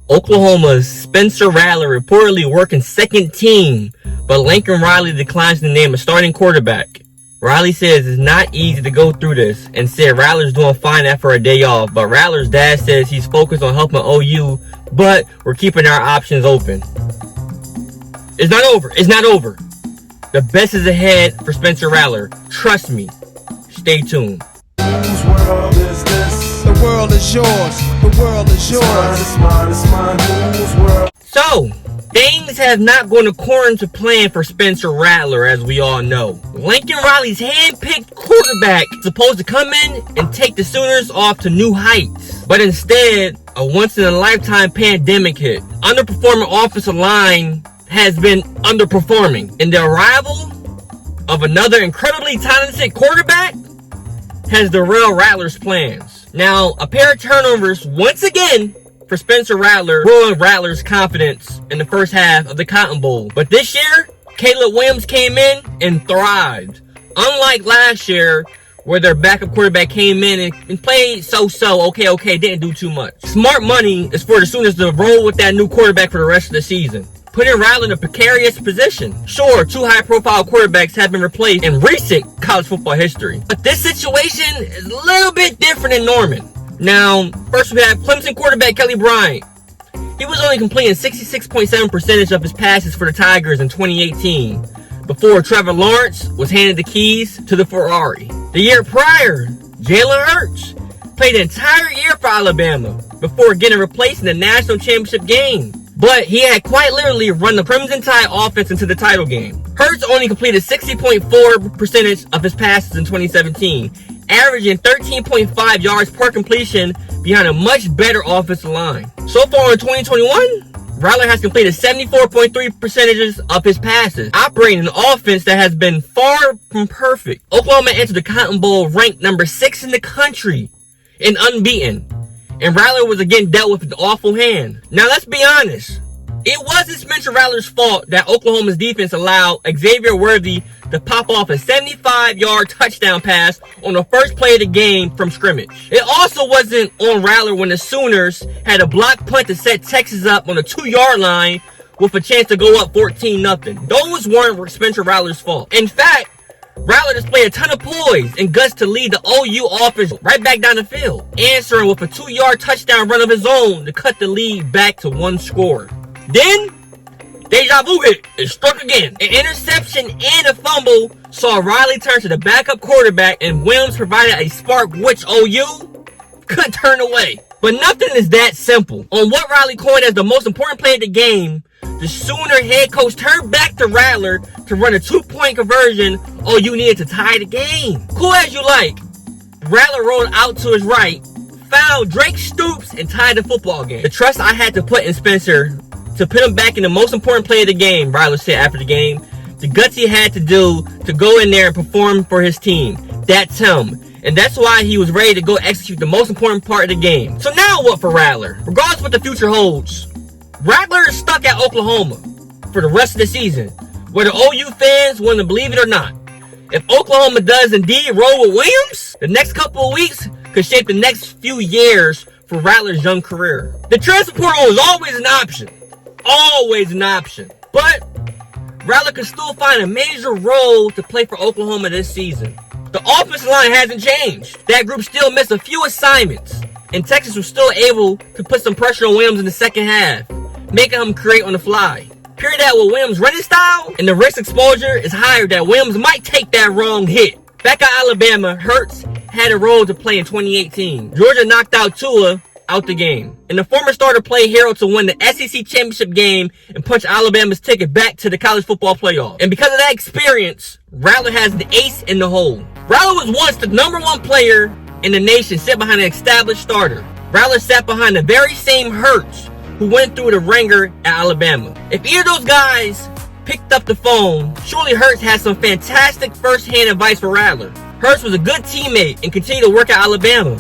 Oklahoma's Spencer Rattler reportedly working second team, but Lincoln Riley declines to name a starting quarterback. Riley says it's not easy to go through this and said Rattler's doing fine after a day off, but Rattler's dad says he's focused on helping OU, but we're keeping our options open. It's not over. It's not over. The best is ahead for Spencer Rattler. Trust me. Stay tuned. Whose world is this? The world is yours. The world is yours. It's mine. Whose world? So, things have not gone according to plan for Spencer Rattler, as we all know. Lincoln Riley's hand-picked quarterback is supposed to come in and take the Sooners off to new heights. But instead, a once-in-a-lifetime pandemic hit. Underperforming offensive line has been underperforming. And the arrival of another incredibly talented quarterback has derailed Rattler's plans. Now, a pair of turnovers once again for Spencer Rattler ruined Rattler's confidence in the first half of the Cotton Bowl. But this year, Caleb Williams came in and thrived. Unlike last year, where their backup quarterback came in and played so-so, okay, didn't do too much. Smart money is for the Sooners to roll with that new quarterback for the rest of the season, putting Rattler in a precarious position. Sure, two high-profile quarterbacks have been replaced in recent college football history, but this situation is a little bit different than Norman. Now, first we have Clemson quarterback Kelly Bryant. He was only completing 66.7% of his passes for the Tigers in 2018, before Trevor Lawrence was handed the keys to the Ferrari. The year prior, Jalen Hurts played the entire year for Alabama before getting replaced in the national championship game. But he had quite literally run the Crimson Tide offense into the title game. Hurts only completed 60.4% of his passes in 2017, averaging 13.5 yards per completion behind a much better offensive line. So far in 2021, Rattler has completed 74.3% of his passes, operating an offense that has been far from perfect. Oklahoma entered the Cotton Bowl ranked number 6 in the country and unbeaten. And Rattler was again dealt with an awful hand. Now let's be honest. It wasn't Spencer Rattler's fault that Oklahoma's defense allowed Xavier Worthy to pop off a 75-yard touchdown pass on the first play of the game from scrimmage. It also wasn't on Rattler when the Sooners had a block punt to set Texas up on the 2-yard line with a chance to go up 14-0. Those weren't Spencer Rattler's fault. In fact, Rattler displayed a ton of poise and guts to lead the OU offense right back down the field, answering with a 2-yard touchdown run of his own to cut the lead back to 1 score. Then, deja vu hit. It struck again. An interception and a fumble saw Riley turn to the backup quarterback, and Williams provided a spark which OU couldn't turn away. But nothing is that simple. On what Riley coined as the most important play of the game, the Sooner head coach turned back to Rattler to run a 2-point conversion OU needed to tie the game. Cool as you like, Rattler rolled out to his right, fouled Drake Stoops, and tied the football game. The trust I had to put in Spencer to put him back in the most important play of the game, Rattler said after the game. The guts he had to do to go in there and perform for his team. That's him. And that's why he was ready to go execute the most important part of the game. So now what for Rattler? Regardless of what the future holds, Rattler is stuck at Oklahoma for the rest of the season, whether OU fans want to believe it or not. If Oklahoma does indeed roll with Williams, the next couple of weeks could shape the next few years for Rattler's young career. The transfer portal is always an option. Always an option. But Rattler could still find a major role to play for Oklahoma this season. The offensive line hasn't changed. That group still missed a few assignments, and Texas was still able to put some pressure on Williams in the second half, making him create on the fly. Pair that with Williams' running style, and the risk exposure is higher that Williams might take that wrong hit. Back at Alabama, Hurts had a role to play in 2018. Georgia knocked out Tua out the game, and the former starter played hero to win the SEC championship game and punch Alabama's ticket back to the college football playoff. And because of that experience, Rattler has the ace in the hole. Rattler was once the #1 player in the nation, sit behind an established starter. Rattler sat behind the very same Hurts who went through the ringer at Alabama. If either of those guys picked up the phone, surely Hurts has some fantastic first-hand advice for Rattler. Hurts was a good teammate and continued to work at Alabama.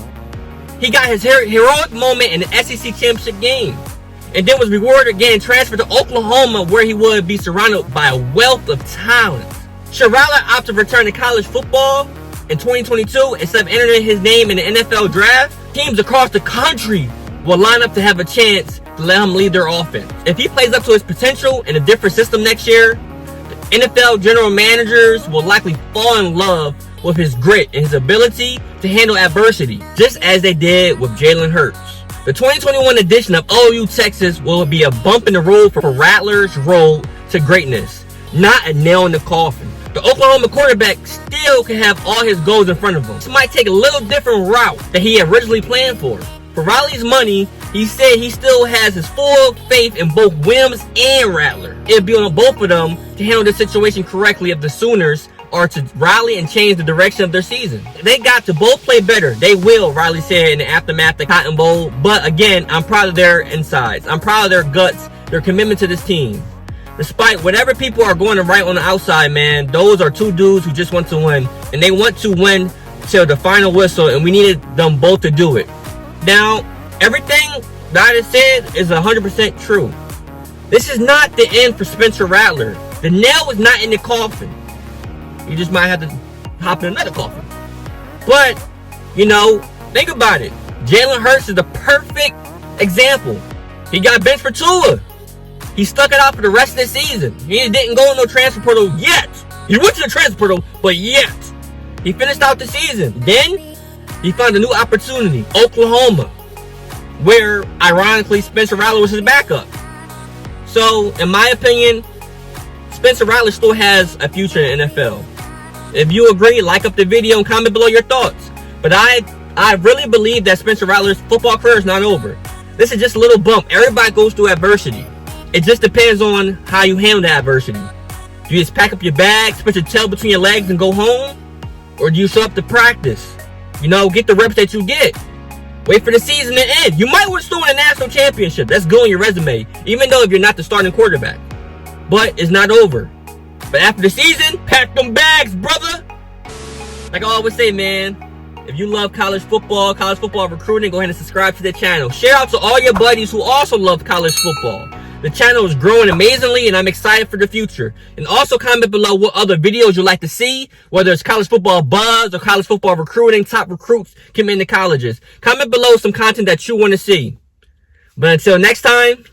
He got his heroic moment in the SEC championship game, and then was rewarded getting transferred to Oklahoma, where he would be surrounded by a wealth of talent. Should Rattler opt to return to college football in 2022 instead of entering his name in the NFL draft, teams across the country will line up to have a chance to let him lead their offense. If he plays up to his potential in a different system next year, the NFL general managers will likely fall in love with his grit and his ability to handle adversity, just as they did with Jalen Hurts. The 2021 edition of OU Texas will be a bump in the road for Rattler's road to greatness, not a nail in the coffin. The Oklahoma quarterback still can have all his goals in front of him. This might take a little different route than he originally planned for. For Riley's money, he said he still has his full faith in both Mims and Rattler. It'll be on both of them to handle the situation correctly if the Sooners are to rally and change the direction of their season. They got to both play better. They will, Riley said in the aftermath of the Cotton Bowl. But again, I'm proud of their insides. I'm proud of their guts, their commitment to this team. Despite whatever people are going to write on the outside, man, those are two dudes who just want to win. And they want to win till the final whistle, and we needed them both to do it. Now, everything that I just said is 100% true. This is not the end for Spencer Rattler. The nail is not in the coffin. You just might have to hop in another coffin. But, think about it. Jalen Hurts is the perfect example. He got benched for Tua. He stuck it out for the rest of the season. He didn't go in no transfer portal yet. He went to the transfer portal, but yet. He finished out the season. Then, he found a new opportunity. Oklahoma. Where, ironically, Spencer Rattler was his backup. So, in my opinion, Spencer Rattler still has a future in the NFL. If you agree, like up the video and comment below your thoughts. But I really believe that Spencer Rattler's football career is not over. This is just a little bump. Everybody goes through adversity. It just depends on how you handle the adversity. Do you just pack up your bags, put your tail between your legs and go home? Or do you show up to practice? Get the reps that you get. Wait for the season to end. You might want to win a national championship. That's good on your resume. Even though if you're not the starting quarterback. But it's not over. But after the season, pack them bags, brother. Like I always say, man, if you love college football recruiting, go ahead and subscribe to the channel. Share out to all your buddies who also love college football. The channel is growing amazingly, and I'm excited for the future. And also comment below what other videos you'd like to see, whether it's college football buzz or college football recruiting, top recruits coming into colleges. Comment below some content that you want to see. But until next time,